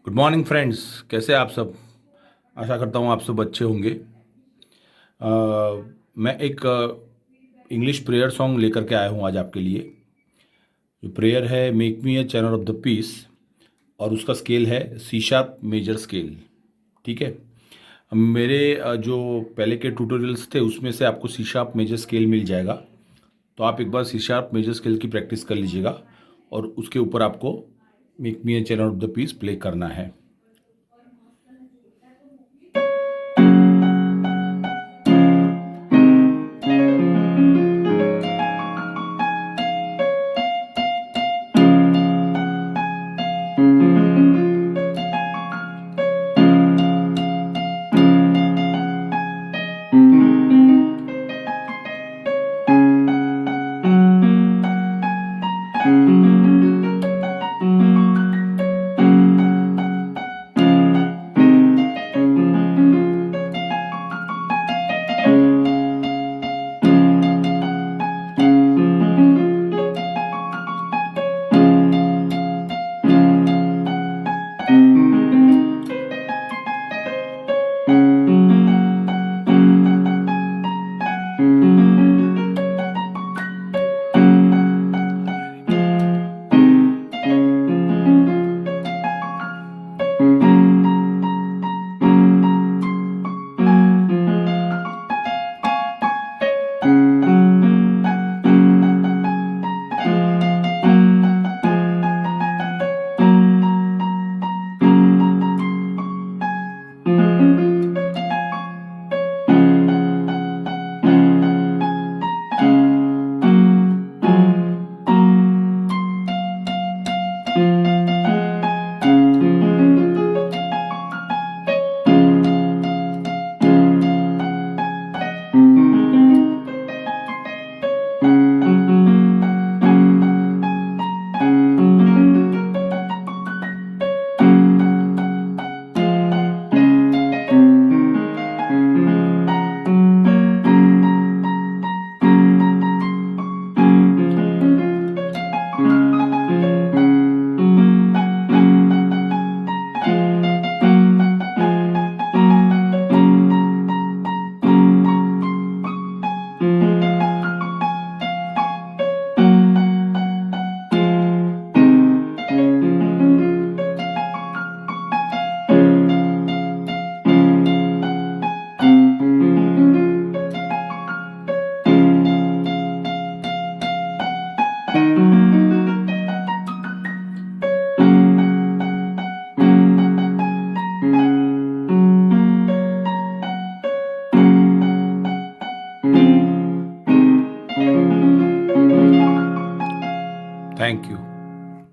Good morning friends, कैसे आप सब। आशा करता हूँ आप सब अच्छे होंगे। अ, मैं एक इंग्लिश प्रेयर सॉन्ग लेकर के आया हूँ आज आपके लिए। जो प्रेयर है, make me a channel of the peace, और उसका स्केल है सी शार्प मेजर स्केल। ठीक है। मेरे जो पहले के ट्यूटोरियल्स थे उसमें से आपको सी शार्प मेजर स्केल मिल जाएगा। तो आप एक बार सी शार्प मेजर स्केल की प्रैक्टिस कर लीजिएगा और उसके ऊपर आपको make me a channel of the peace play करना है। Thank you.